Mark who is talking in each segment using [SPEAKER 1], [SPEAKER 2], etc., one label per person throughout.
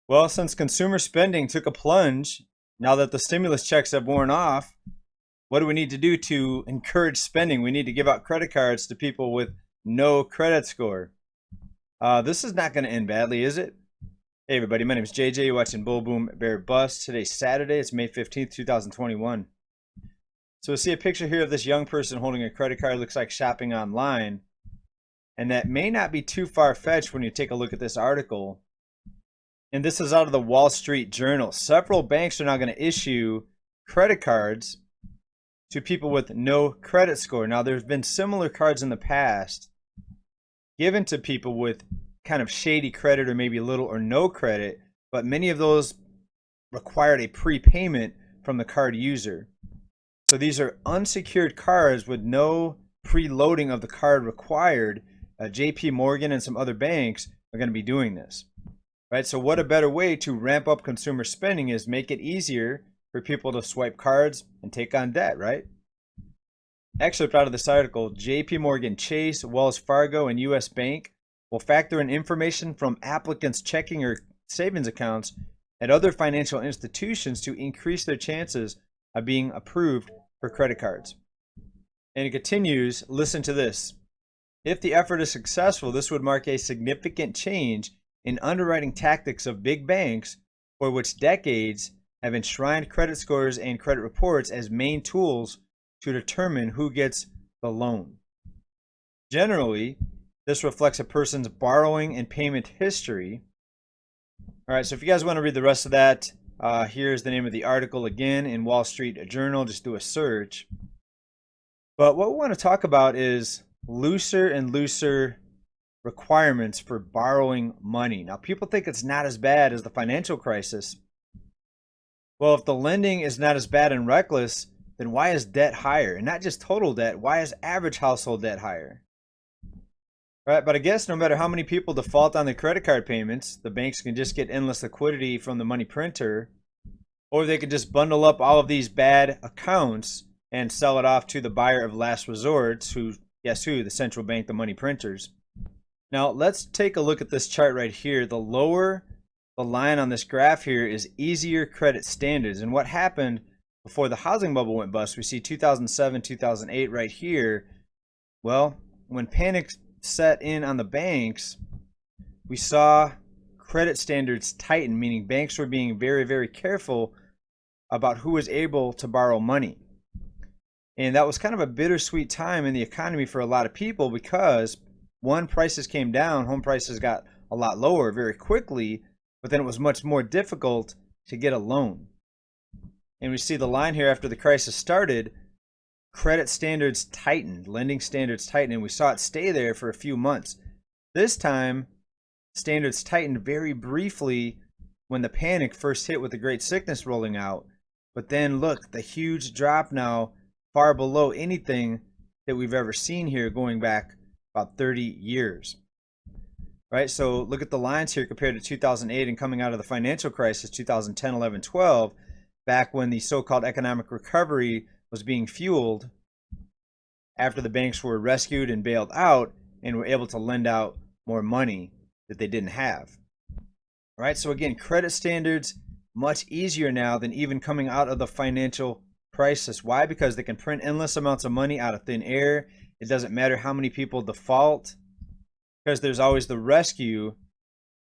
[SPEAKER 1] Well, since consumer spending took a plunge, now that the stimulus checks have worn off, what do we need to do to encourage spending? We need to give out credit cards to people with no credit score. This is not going to end badly, is it? Hey, everybody, my name is JJ. You're watching Bull Boom Bear Bust. Today's Saturday. It's May 15th, 2021. So we see a picture here of this young person holding a credit card. Looks like shopping online. And that may not be too far-fetched when you take a look at this article. And this is out of the Wall Street Journal. Several banks are now going to issue credit cards to people with no credit score. Now, there's been similar cards in the past given to people with kind of shady credit or maybe little or no credit, but many of those required a prepayment from the card user. So these are unsecured cards with no preloading of the card required. JP Morgan and some other banks are going to be doing this. Right, so what a better way to ramp up consumer spending is make it easier for people to swipe cards and take on debt, right? Excerpt out of this article: JP Morgan Chase, Wells Fargo, and US Bank will factor in information from applicants' checking or savings accounts at other financial institutions to increase their chances of being approved for credit cards. And it continues, listen to this. If the effort is successful, this would mark a significant change in underwriting tactics of big banks, for which decades have enshrined credit scores and credit reports as main tools to determine who gets the loan. Generally, this reflects a person's borrowing and payment history. All right, so if you guys want to read the rest of that, here's the name of the article again in Wall Street Journal. Just do a search. But what we want to talk about is looser and looser requirements for borrowing money. Now, people think it's not as bad as the financial crisis. Well, if the lending is not as bad and reckless, then why is debt higher? And not just total debt, why is average household debt higher? Right, but I guess no matter how many people default on their credit card payments, the banks can just get endless liquidity from the money printer, or they could just bundle up all of these bad accounts and sell it off to the buyer of last resort, who, guess who? The central bank, the money printers. Now, let's take a look at this chart right here. The lower the line on this graph here is easier credit standards. And what happened before the housing bubble went bust, we see 2007, 2008 right here. Well, when panic set in on the banks, we saw credit standards tighten, meaning banks were being very, very careful about who was able to borrow money. And that was kind of a bittersweet time in the economy for a lot of people because one, prices came down, home prices got a lot lower very quickly, but then it was much more difficult to get a loan. And we see the line here after the crisis started, credit standards tightened, lending standards tightened, and we saw it stay there for a few months. This time, standards tightened very briefly when the panic first hit with the Great Sickness rolling out. But then look, the huge drop now, far below anything that we've ever seen here going back about 30 years, right? So look at the lines here compared to 2008 and coming out of the financial crisis, 2010, 11, 12, back when the so-called economic recovery was being fueled after the banks were rescued and bailed out and were able to lend out more money that they didn't have, right? So again, credit standards much easier now than even coming out of the financial crisis. Why? Because they can print endless amounts of money out of thin air. It doesn't matter how many people default because there's always the rescue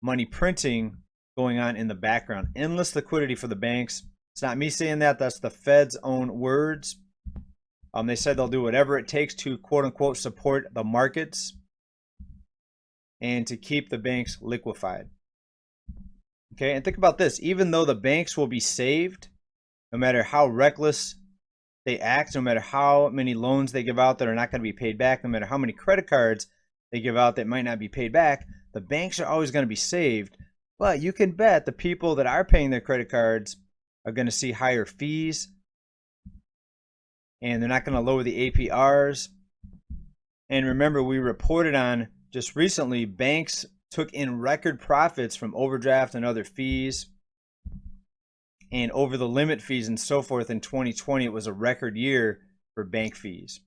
[SPEAKER 1] money printing going on in the background. Endless liquidity for the banks. It's not me saying that. That's the Fed's own words. They said they'll do whatever it takes to, quote unquote, support the markets and to keep the banks liquefied. Okay, and think about this. Even though the banks will be saved, no matter how reckless they act, no matter how many loans they give out that are not going to be paid back, no matter how many credit cards they give out that might not be paid back, the banks are always going to be saved. But you can bet the people that are paying their credit cards are going to see higher fees, and they're not going to lower the APRs. And remember, we reported on just recently, banks took in record profits from overdraft and other fees and over the limit fees and so forth. In 2020, it was a record year for bank fees.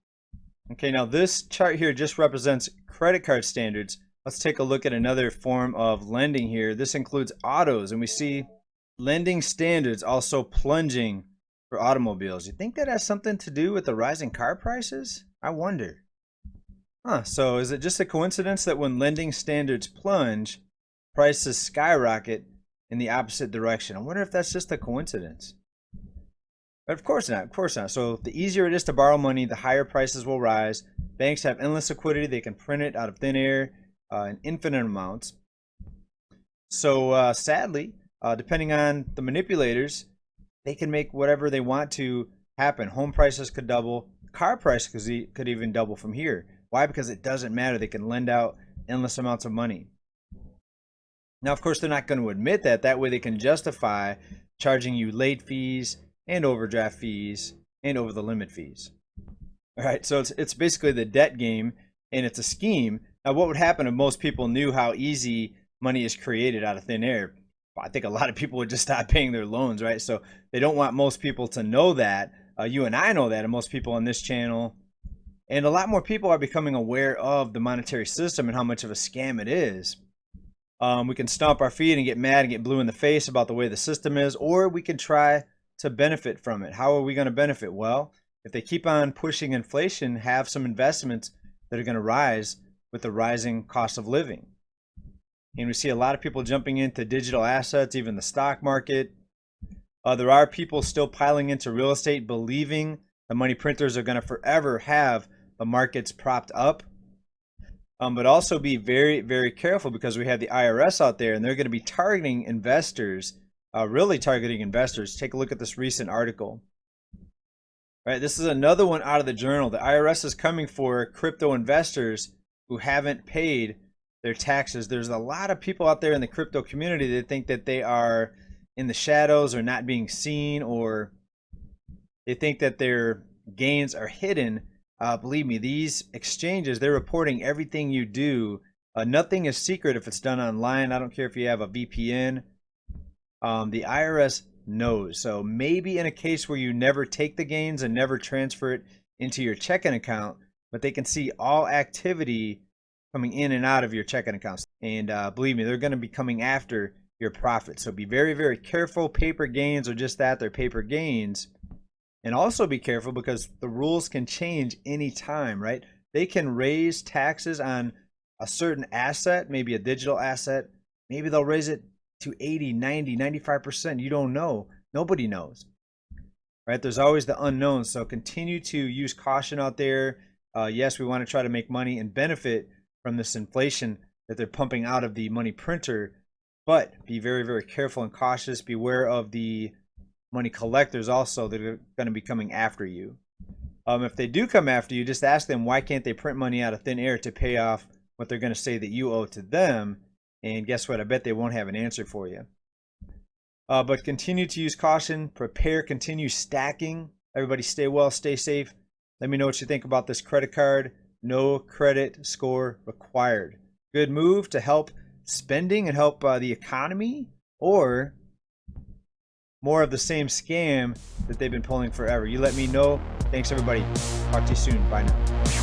[SPEAKER 1] Okay, now this chart here just represents credit card standards Let's take a look at another form of lending here. This includes autos, and we see lending standards also plunging for automobiles. You think that has something to do with the rising car prices? I wonder. So is it just a coincidence that when lending standards plunge, prices skyrocket in the opposite direction? I wonder if that's just a coincidence. But of course not, of course not. So the easier it is to borrow money, the higher prices will rise. Banks have endless liquidity. They can print it out of thin air in infinite amounts. So sadly, depending on the manipulators, they can make whatever they want to happen. Home prices could double. Car prices could even double from here. Why? Because it doesn't matter. They can lend out endless amounts of money. Now, of course, they're not going to admit that. That way they can justify charging you late fees and overdraft fees and over the limit fees. All right, so it's basically the debt game, and it's a scheme. Now, what would happen if most people knew how easy money is created out of thin air? Well, I think a lot of people would just stop paying their loans, right? So they don't want most people to know that. You and I know that, and most people on this channel. And a lot more people are becoming aware of the monetary system and how much of a scam it is. We can stomp our feet and get mad and get blue in the face about the way the system is, or we can try to benefit from it. How are we going to benefit? Well, if they keep on pushing inflation, have some investments that are going to rise with the rising cost of living. And we see a lot of people jumping into digital assets, even the stock market. There are people still piling into real estate, believing the money printers are going to forever have the markets propped up. But also be very, very careful, because we have the IRS out there, and they're going to be targeting investors, really targeting investors. Take a look at this recent article. Right, this is another one out of the journal. The IRS is coming for crypto investors who haven't paid their taxes. There's a lot of people out there in the crypto community that think that they are in the shadows or not being seen, or they think that their gains are hidden. Believe me, these exchanges, they're reporting everything you do. Nothing is secret if it's done online. I don't care if you have a VPN. The IRS knows. So maybe in a case where you never take the gains and never transfer it into your checking account, but they can see all activity coming in and out of your checking accounts. And believe me, they're going to be coming after your profit. So be very, very careful. Paper gains are just that. They're paper gains. And also be careful, because the rules can change anytime, right? They can raise taxes on a certain asset, maybe a digital asset. Maybe they'll raise it to 80, 90, 95%. You don't know. Nobody knows, right? There's always the unknown. So continue to use caution out there. Yes, we want to try to make money and benefit from this inflation that they're pumping out of the money printer, but be very, very careful and cautious. Beware of the money collectors also that are going to be coming after you. If they do come after you, just ask them, why can't they print money out of thin air to pay off what they're going to say that you owe to them? And guess what? I bet they won't have an answer for you. But continue to use caution, prepare, continue stacking. Everybody stay well, stay safe. Let me know what you think about this credit card. No credit score required. Good move to help spending and help the economy, or more of the same scam that they've been pulling forever? You let me know. Thanks, everybody. Talk to you soon. Bye now.